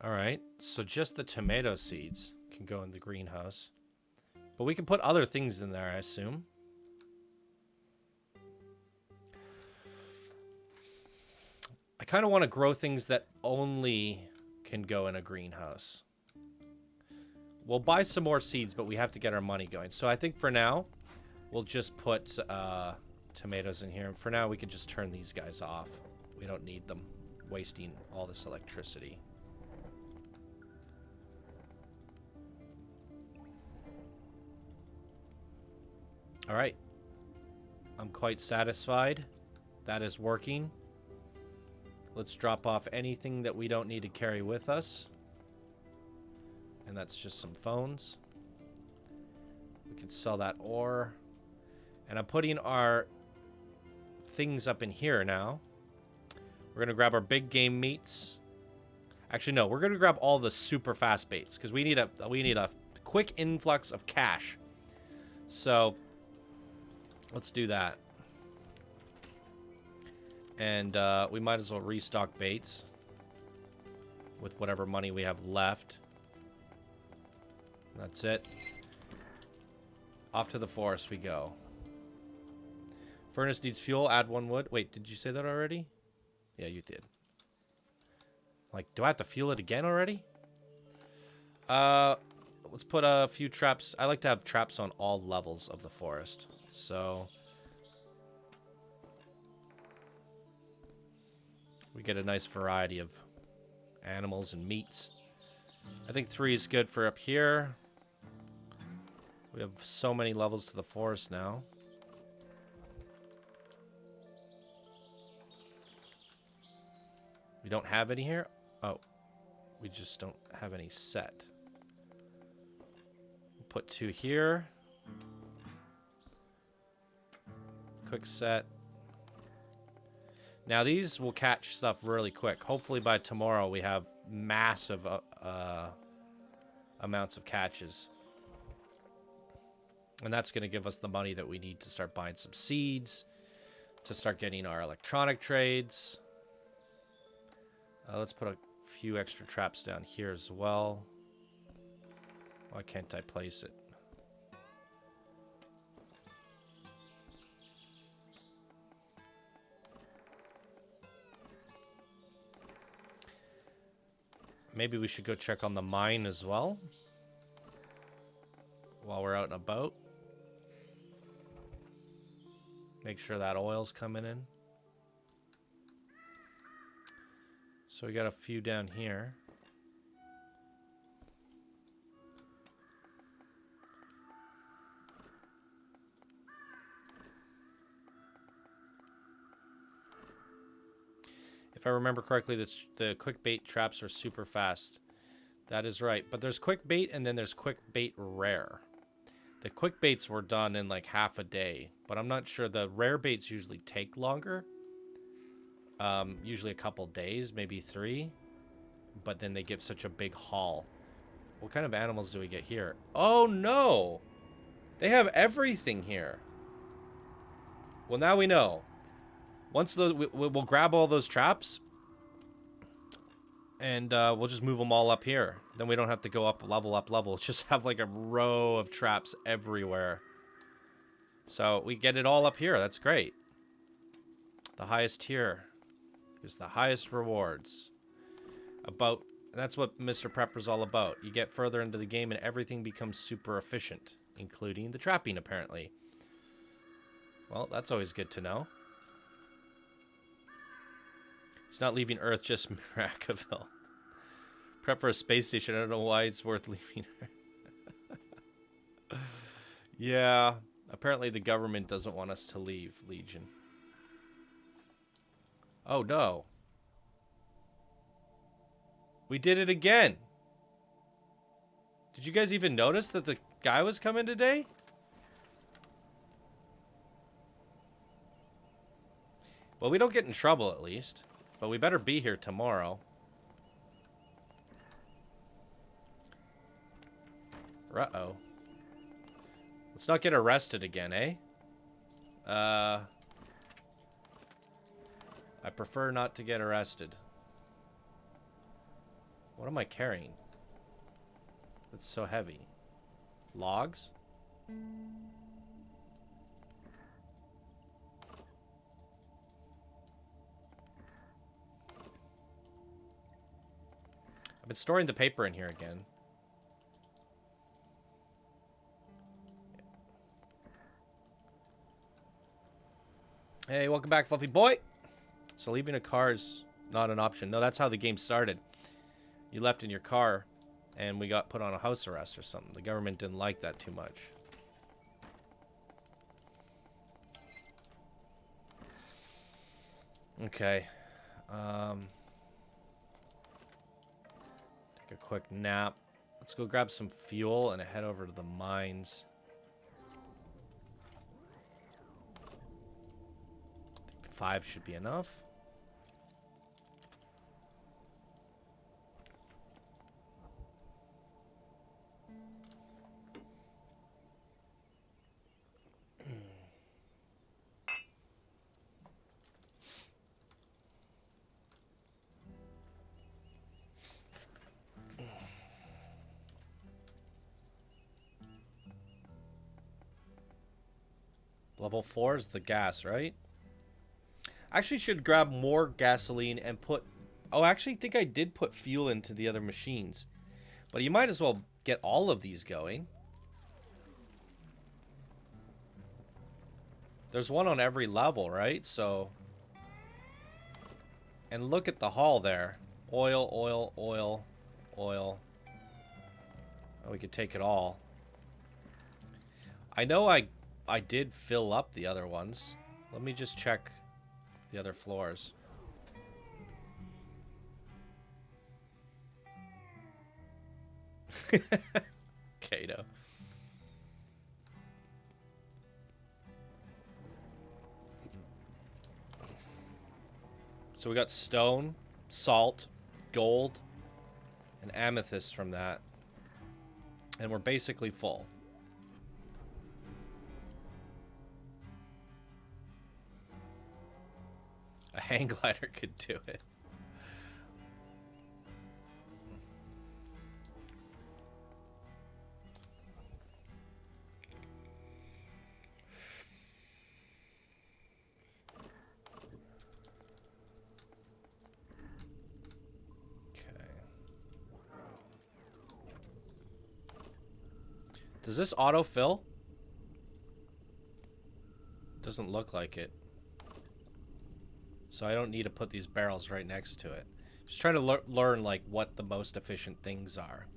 Speaker 1: All right, so just the tomato seeds can go in the greenhouse. But we can put other things in there, I assume. I kind of want to grow things that only can go in a greenhouse. We'll buy some more seeds, but we have to get our money going. So I think for now, we'll just put tomatoes in here. And for now, we can just turn these guys off. We don't need them wasting all this electricity. All right. I'm quite satisfied. That is working. Let's drop off anything that we don't need to carry with us. And that's just some phones. We can sell that ore. And I'm putting our things up in here now. We're going to grab our big game meats. Actually, no. We're going to grab all the super fast baits. Because we need a quick influx of cash. So, let's do that. And we might as well restock baits. With whatever money we have left. That's it. Off to the forest we go. Furnace needs fuel. Add 1 wood. Wait, did you say that already? Yeah, you did. Like, do I have to fuel it again already? Let's put a few traps. I like to have traps on all levels of the forest. So we get a nice variety of animals and meats. I think 3 is good for up here. We have so many levels to the forest now. We don't have any here? Oh, we just don't have any set. We'll put 2 here. Quick set. Now these will catch stuff really quick. Hopefully by tomorrow we have massive amounts of catches. And that's going to give us the money that we need to start buying some seeds, to start getting our electronic trades. Let's put a few extra traps down here as well. Why can't I place it? Maybe we should go check on the mine as well while we're out and about. Make sure that oil's coming in. So we got a few down here. If I remember correctly, the quick bait traps are super fast. That is right. But there's quick bait and then there's quick bait rare. The quick baits were done in like half a day, but I'm not sure. The rare baits usually take longer. Usually a couple days, maybe 3. But then they give such a big haul. What kind of animals do we get here? Oh no! They have everything here. Well, now we know. Once we'll grab all those traps. And we'll just move them all up here. Then we don't have to go up level. Just have like a row of traps everywhere. So we get it all up here. That's great. The highest tier is the highest rewards. That's what Mr. Prepper's all about. You get further into the game and everything becomes super efficient. Including the trapping, apparently. Well, that's always good to know. He's not leaving Earth, just Miracaville. Prep for a space station. I don't know why it's worth leaving Earth. Yeah. Apparently the government doesn't want us to leave, Legion. Oh, no. We did it again. Did you guys even notice that the guy was coming today? Well, we don't get in trouble, at least. But we better be here tomorrow. Uh-oh. Let's not get arrested again, eh? I prefer not to get arrested. What am I carrying? It's so heavy. Logs? I've been storing the paper in here again. Hey, welcome back, Fluffy Boy. So leaving a car is not an option. No, that's how the game started. You left in your car, and we got put on a house arrest or something. The government didn't like that too much. Okay. Take a quick nap. Let's go grab some fuel and head over to the mines. I think 5 should be enough. Level 4 is the gas, right? I actually should grab more gasoline and put... Oh, I actually think I did put fuel into the other machines. But you might as well get all of these going. There's one on every level, right? So... And look at the haul there. Oil, oil, oil, oil. Oh, we could take it all. I know I did fill up the other ones. Let me just check the other floors. Kato. So we got stone, salt, gold, and amethyst from that. And we're basically full. A hang glider could do it. Okay. Does this autofill? Doesn't look like it. So I don't need to put these barrels right next to it. Just trying to learn like what the most efficient things are.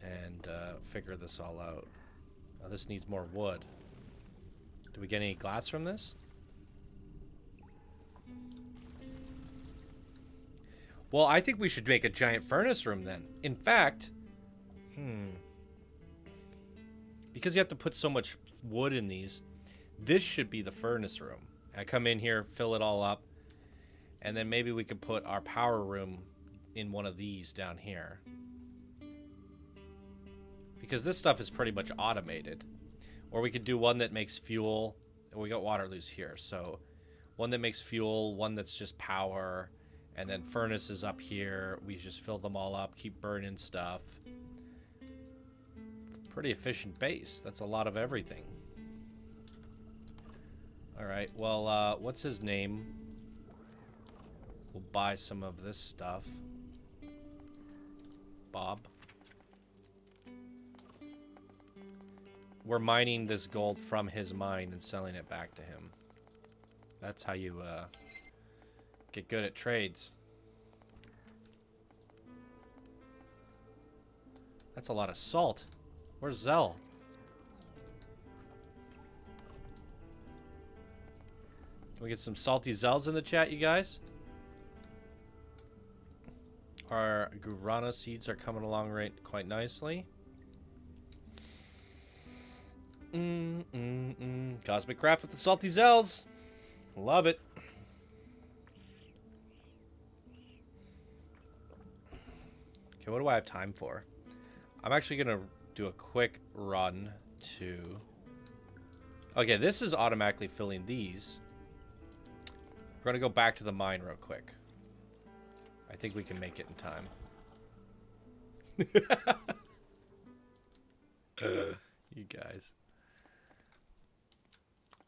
Speaker 1: And figure this all out. Oh, this needs more wood. Do we get any glass from this? Well, I think we should make a giant furnace room then. In fact, because you have to put so much wood in these, this should be the furnace room. I come in here, fill it all up, and then maybe we could put our power room in one of these down here. Because this stuff is pretty much automated. Or we could do one that makes fuel. We got Waterloos here, so one that makes fuel, one that's just power, and then furnaces up here. We just fill them all up, keep burning stuff. Pretty efficient base. That's a lot of everything. Alright, well, what's his name? We'll buy some of this stuff. Bob. We're mining this gold from his mine and selling it back to him. That's how you, get good at trades. That's a lot of salt. Where's Zell? Can we get some salty Zells in the chat, you guys? Our guarana seeds are coming along quite nicely. Cosmic Craft with the salty Zells. Love it. Okay, what do I have time for? I'm actually going to do a quick run 2. Okay, this is automatically filling these. We're going to go back to the mine real quick. I think we can make it in time. You guys.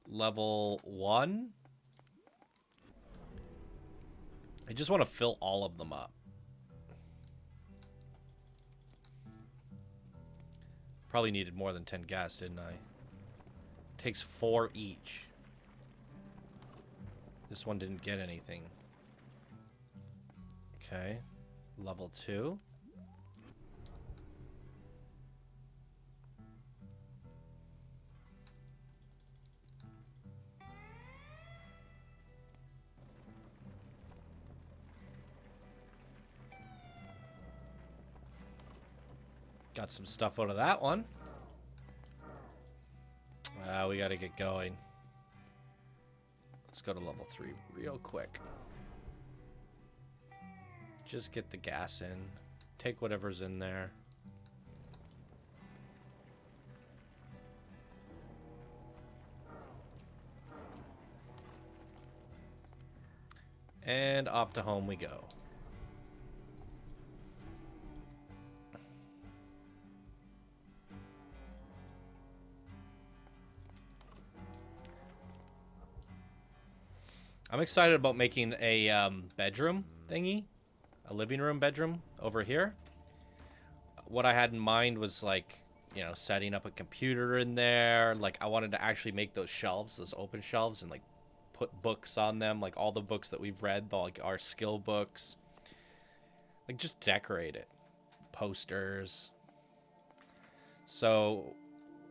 Speaker 1: Level 1. I just want to fill all of them up. Probably needed more than 10 gas, didn't I? Takes 4 each. This one didn't get anything. Okay. Level 2. Got some stuff out of that one. We gotta get going. Let's go to level 3 real quick. Just get the gas in. Take whatever's in there. And off to home we go. I'm excited about making a bedroom thingy. A living room bedroom over here. What I had in mind was like, you know, setting up a computer in there. Like I wanted to actually make those shelves, those open shelves, and like put books on them, like all the books that we've read, like our skill books. Like just decorate it. Posters. So,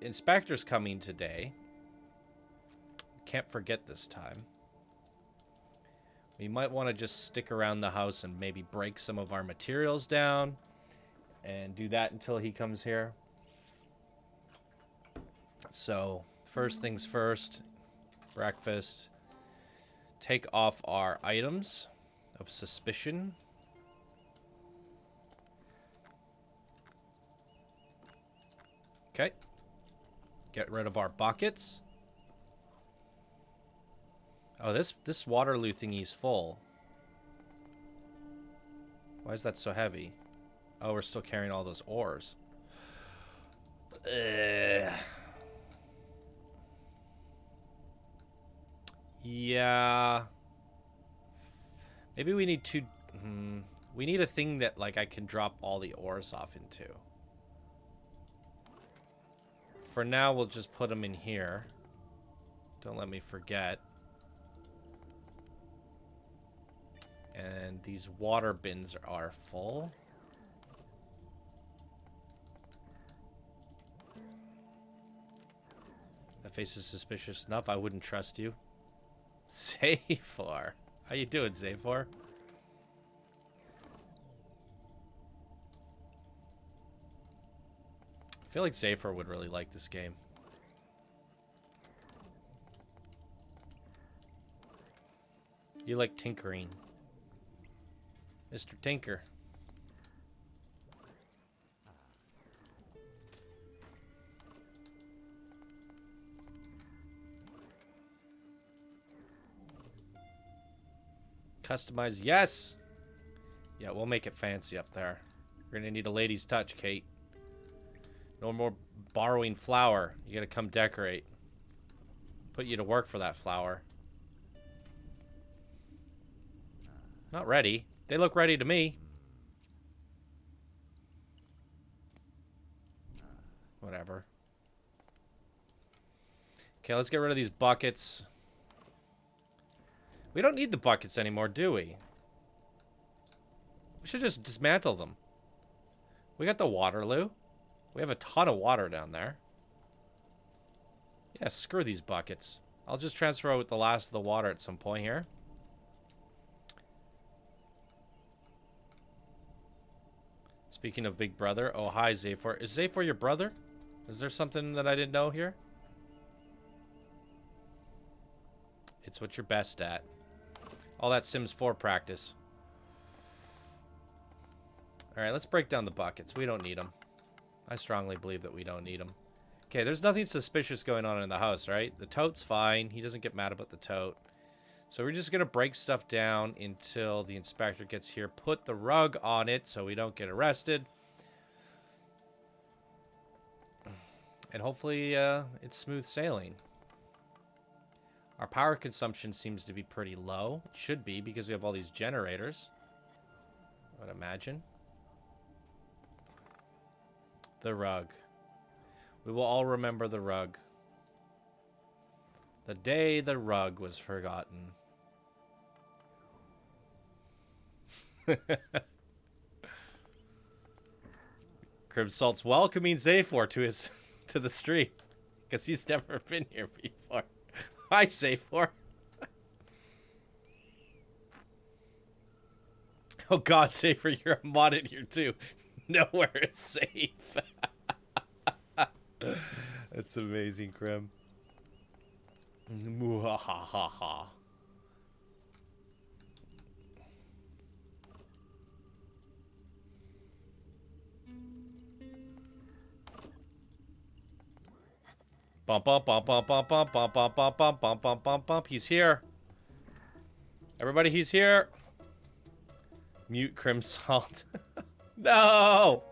Speaker 1: inspector's coming today. Can't forget this time. We might want to just stick around the house and maybe break some of our materials down and do that until he comes here. So, first things first, breakfast. Take off our items of suspicion. Okay. Get rid of our buckets. Oh, this Waterloo thingy's full. Why is that so heavy? Oh, we're still carrying all those ores. Yeah. Maybe we need to... we need a thing that, like, I can drop all the ores off into. For now, we'll just put them in here. Don't let me forget. And these water bins are full. That face is suspicious enough. I wouldn't trust you. Zaphor. How you doing, Zaphor? I feel like Zaphor would really like this game. You like tinkering. Mr. Tinker. Customize, yes! Yeah, we'll make it fancy up there. You're gonna need a lady's touch, Kate. No more borrowing flour. You gotta come decorate. Put you to work for that flour. Not ready. They look ready to me. Whatever. Okay, let's get rid of these buckets. We don't need the buckets anymore, do we? We should just dismantle them. We got the Waterloo. We have a ton of water down there. Yeah, screw these buckets. I'll just transfer out the last of the water at some point here. Speaking of Big Brother. Oh, hi, Zaphor. Is Zaphor your brother? Is there something that I didn't know here? It's what you're best at. All that Sims 4 practice. Alright, let's break down the buckets. We don't need them. I strongly believe that we don't need them. Okay, there's nothing suspicious going on in the house, right? The tote's fine. He doesn't get mad about the tote. So we're just going to break stuff down until the inspector gets here. Put the rug on it so we don't get arrested. And hopefully it's smooth sailing. Our power consumption seems to be pretty low. It should be because we have all these generators. I would imagine. The rug. We will all remember the rug. The day the rug was forgotten. Crimsalt's welcoming Zaphor to the stream. Because he's never been here before. Hi, Zaphor. Oh god, Zaphor, you're modded here too. Nowhere is safe. That's amazing, Crim. Muhahaha. Bump, bump, bump, bump, bump, bump, bump, bump, bump, bump, bump, bump, bump, bump. He's here. Everybody, he's here. Mute Crimsalt. No!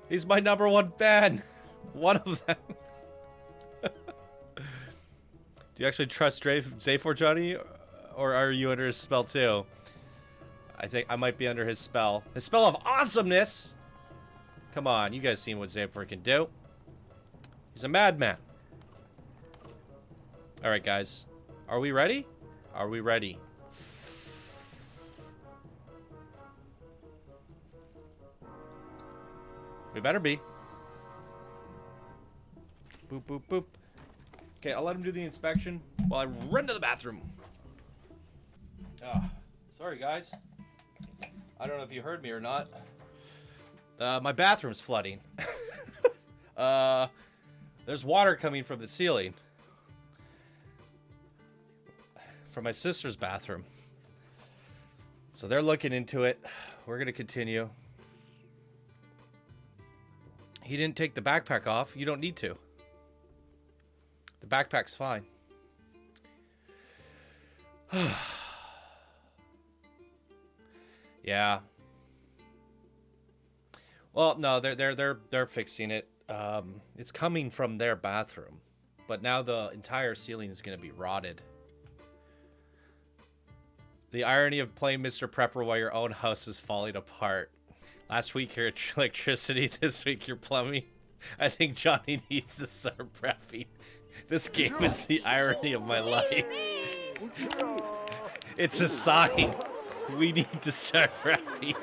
Speaker 1: He's my #1 fan. One of them. Do you actually trust Zaphor, Johnny? Or are you under his spell too? I think I might be under his spell. His spell of awesomeness! Come on, you guys seen what Zaphor can do. He's a madman. Alright, guys. Are we ready? Are we ready? We better be. Boop, boop, boop. Okay, I'll let him do the inspection while I run to the bathroom. Sorry, guys. I don't know if you heard me or not. My bathroom's flooding. There's water coming from the ceiling. From my sister's bathroom. So they're looking into it. We're going to continue. He didn't take the backpack off. You don't need to. The backpack's fine. Yeah. Well, no, they're fixing it. It's coming from their bathroom, but now the entire ceiling is going to be rotted. The irony of playing Mr.Prepper while your own house is falling apart. Last week your electricity, this week your plumbing. I think Johnny needs to start prepping. This game is the irony of my life. It's a sign. We need to start prepping.